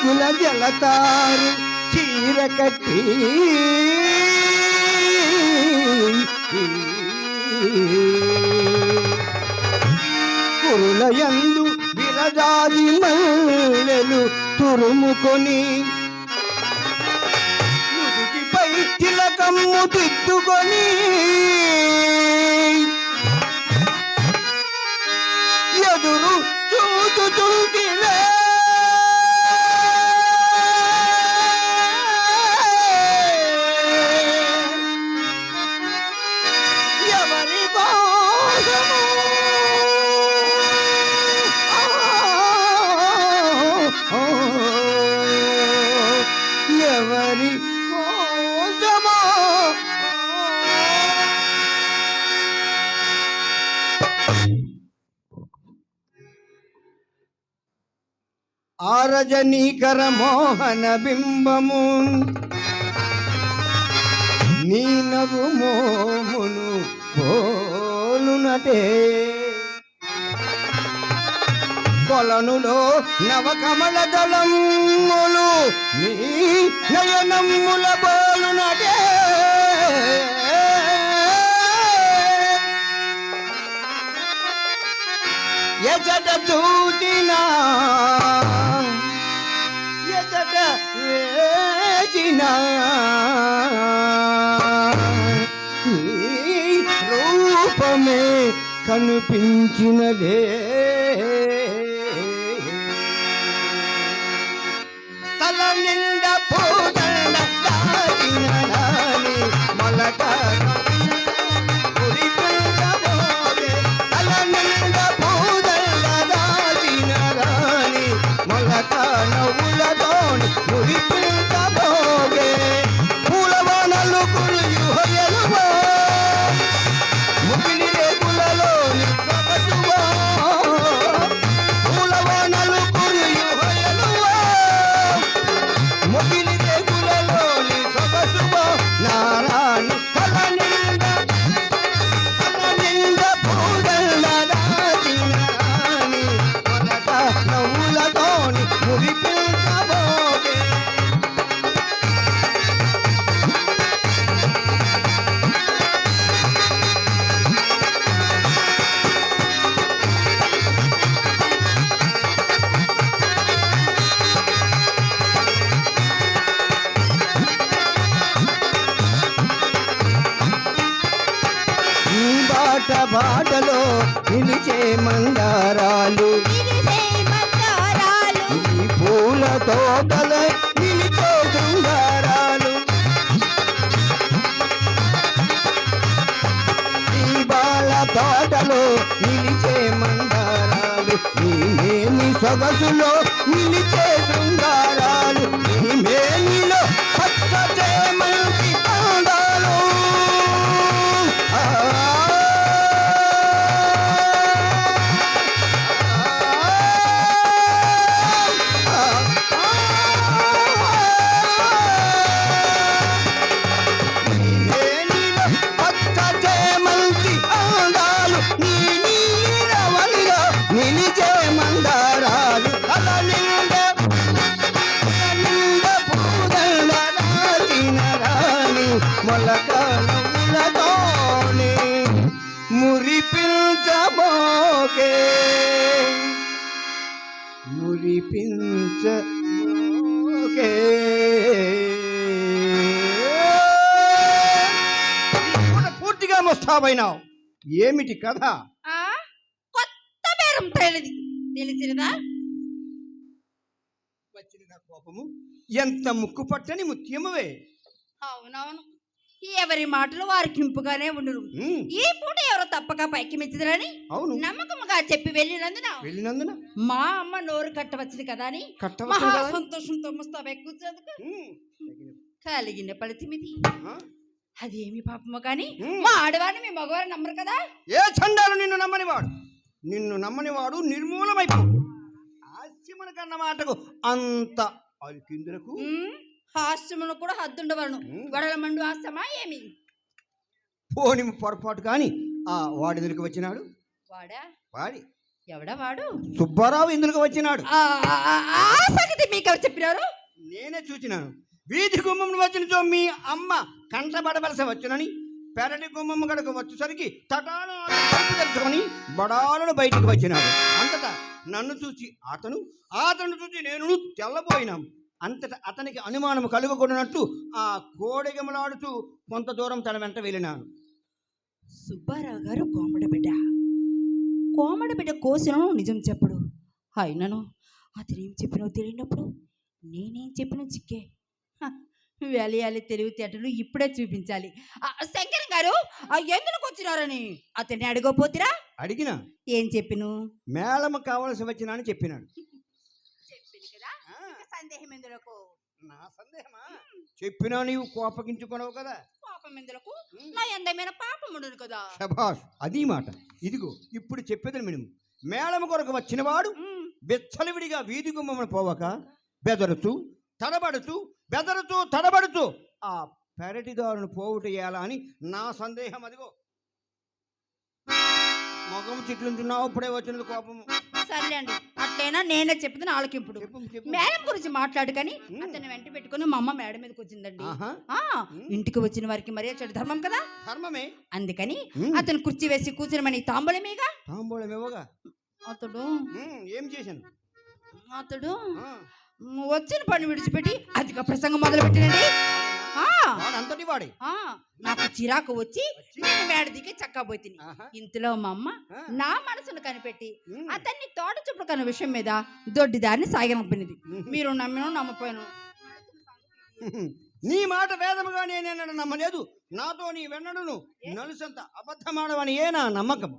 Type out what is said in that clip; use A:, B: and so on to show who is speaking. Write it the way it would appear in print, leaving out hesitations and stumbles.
A: వెలుగుల జలతారు చీర కట్టి కురులయందు విరజాది మల్లెలు తురుముకొని ముదుటిపై తిలకమ్ము దిద్దుకొని ఎదురు చూచుచుంటిలే ఎవరి కోసము ఎవరి కోసమో ఆరజనీకర మోహన బింబము నీ నగు మోమును పోలునటే కొలనులో నవకమల దళములు నీ నయనమ్ముల పోలునటే ఎచట చూచినా ఎచట వేచినా నీ రూపమే కనిపించినదే తల నిండా పూదండ దాచిన రాణి మొలక నవ్వులతోని మురిపించబోగే పూలవనలు కురియుహయలువో ముగిలి రేకులలోని సొగసువో పూలవనలు కురియుహయలువో ముగిలి రేకులలోని సొగసువో నారాణి కల నిండా పూదల్ల దాచిన రాణి మొలక నవ్వులతోని మురిపించబోగే ఈ బాటలో నిలిచే మందారాలు ఈ పూల తోటల నిలిచే శృంగారాలు ఈ బాల తోటలో నిలిచే మందారాలు ఈ మేని సొగసులో నిలిచే శృంగారాలు ఈ మేనిలో పచ్చ చేమంతి అందాలు నిలిచే మందారాలు అల నిండా పూదల్ల దాచిన రాణి మొలక నవ్వులతోని మురిపించబోగే మురిపించబోగే పూర్తిగా ముస్తాబైనావు ఏమిటి కథ
B: తెలిసినదా
A: వచ్చిన కోపము ఎంత ముక్కు పట్టని ముత్యమువే
B: అవునవును ఎవరి మాటలు వారికి ఇంపుగానే ఉండును ఈ పూట ఎవరో తప్పక పైకి మెచ్చిదరని అవును నమ్మకముగా చెప్పి వెళ్ళినందున మా అమ్మ నోరు కట్టవచ్చింది కదా అని మహా సంతోషంతో ముస్తాబై కూర్చోందుకు కలిగిన ఫలితమిది అదేమి పాపమో కానీ మా ఆడవారిని మీ మగవారు నమ్మరు కదా
A: ఏ చండాలు నిన్ను నమ్మని వాడు నిర్మూలమైపో హాస్యమున కన్న మాటకు అంత అలికిందులకు
B: హాస్యమును కూడా హద్దుండవలను వడల మండు హాస్యమా ఏమి
A: పోని పొరపాటు కాని ఆ వాడి దగ్గరికి వచ్చినాడు
B: వాడా
A: వాడి
B: ఎవడా వాడు?
A: సుబ్బారావు ఇందులోకి వచ్చినాడు.
B: ఆ సంగతి మీకెవరు చెప్పినారు?
A: నేనే చూచినాను. వీధి గుమ్మం వచ్చినచో మీ అమ్మ కంటబడవలసి వచ్చునని పెరటి గుమ్మమ్మ గడకు వచ్చేసరికి తటాను తెరుచుకొని బడాలను బయటికి వచ్చినాడు. అంతటా నన్ను చూసి అతను చూసి నేను తెల్లబోయినాం. అంతటా అతనికి అనుమానం కలుగకూడనట్లు ఆ కోడిగమలాడుతూ కొంత దూరం తన వెంట వెళ్ళినాను.
B: సుబ్బారావు గారు కోమడ బిడ్డ కోసినను నిజం చెప్పడు. అయినను అతనేం చెప్పినో తెలియనప్పుడు నేనేం చెప్పిన చిక్కే. వేలయాలి తెలివితేటలు ఇప్పుడే చూపించాలి. శంకర్ గారు ఎందుకు వచ్చినారని అతన్ని అడగపోతురా?
A: అడిగినా.
B: ఏం చెప్పిను?
A: మేళమ కావలసి వచ్చినా అని చెప్పినాడు.
B: చెప్పింది కదా, సందేహం ఎందులకు?
A: నా సందేహమా? చెప్పినా నీవు కోపగించుకున్నావు కదా.
B: పాపం ఎందులకు? నా ఎందమైన పాపం ఉండదు కదా.
A: శభాష్, అది మాట. ఇదిగో ఇప్పుడు చెప్పేదని మినుము. మేళమ కొరకు వచ్చినవాడు బెచ్చలివిడిగా వీధి గుమ్మను పోవక బెదరుతూ తడబడుతూ ఆ పెరటిదారును పోవుట ఎలా అని నా సందేహం. అదిగో మొగం చిట్లుంటున్నావు, ఇప్పుడే వచ్చినది కోపము.
B: సర్లే అండి, అట్లయినా నేనే చెప్తున్నా ఆలకింపుడు. మేడం గురించి మాట్లాడు కానీ అతన్ని వెంట పెట్టుకుని మా అమ్మ మేడం మీదకి వచ్చిందండి. ఇంటికి వచ్చిన వారికి మరీ చెడు ధర్మం కదా.
A: ధర్మమే.
B: అందుకని అతను కుర్చీ వేసి కూర్చుని తాంబూలమేగా.
A: తాంబూలమేవోగా.
B: అతడు
A: ఏం చేశాను?
B: అతడు వచ్చిన పని విడిచిపెట్టి అధిక ప్రసంగం మొదలు పెట్టినండి.
A: అంతటి వాడే.
B: నాకు చిరాకు వచ్చి నేను మేడ దిగి చక్కపోయి. ఇంతలో మా అమ్మ నా మనసును కనిపెట్టి అతన్ని తోట చూపుడు కన్న విషయం మీద దొడ్డిదారిని సాగనంపినది. మీరు నమ్మిన నమ్మపోయాను.
A: నీ మాట వేదముగా నేనేనని నమ్మలేదు. నాతో నీ వెన్నడును నలుసంత అబద్ధమాడవని ఏ నా నమ్మకం.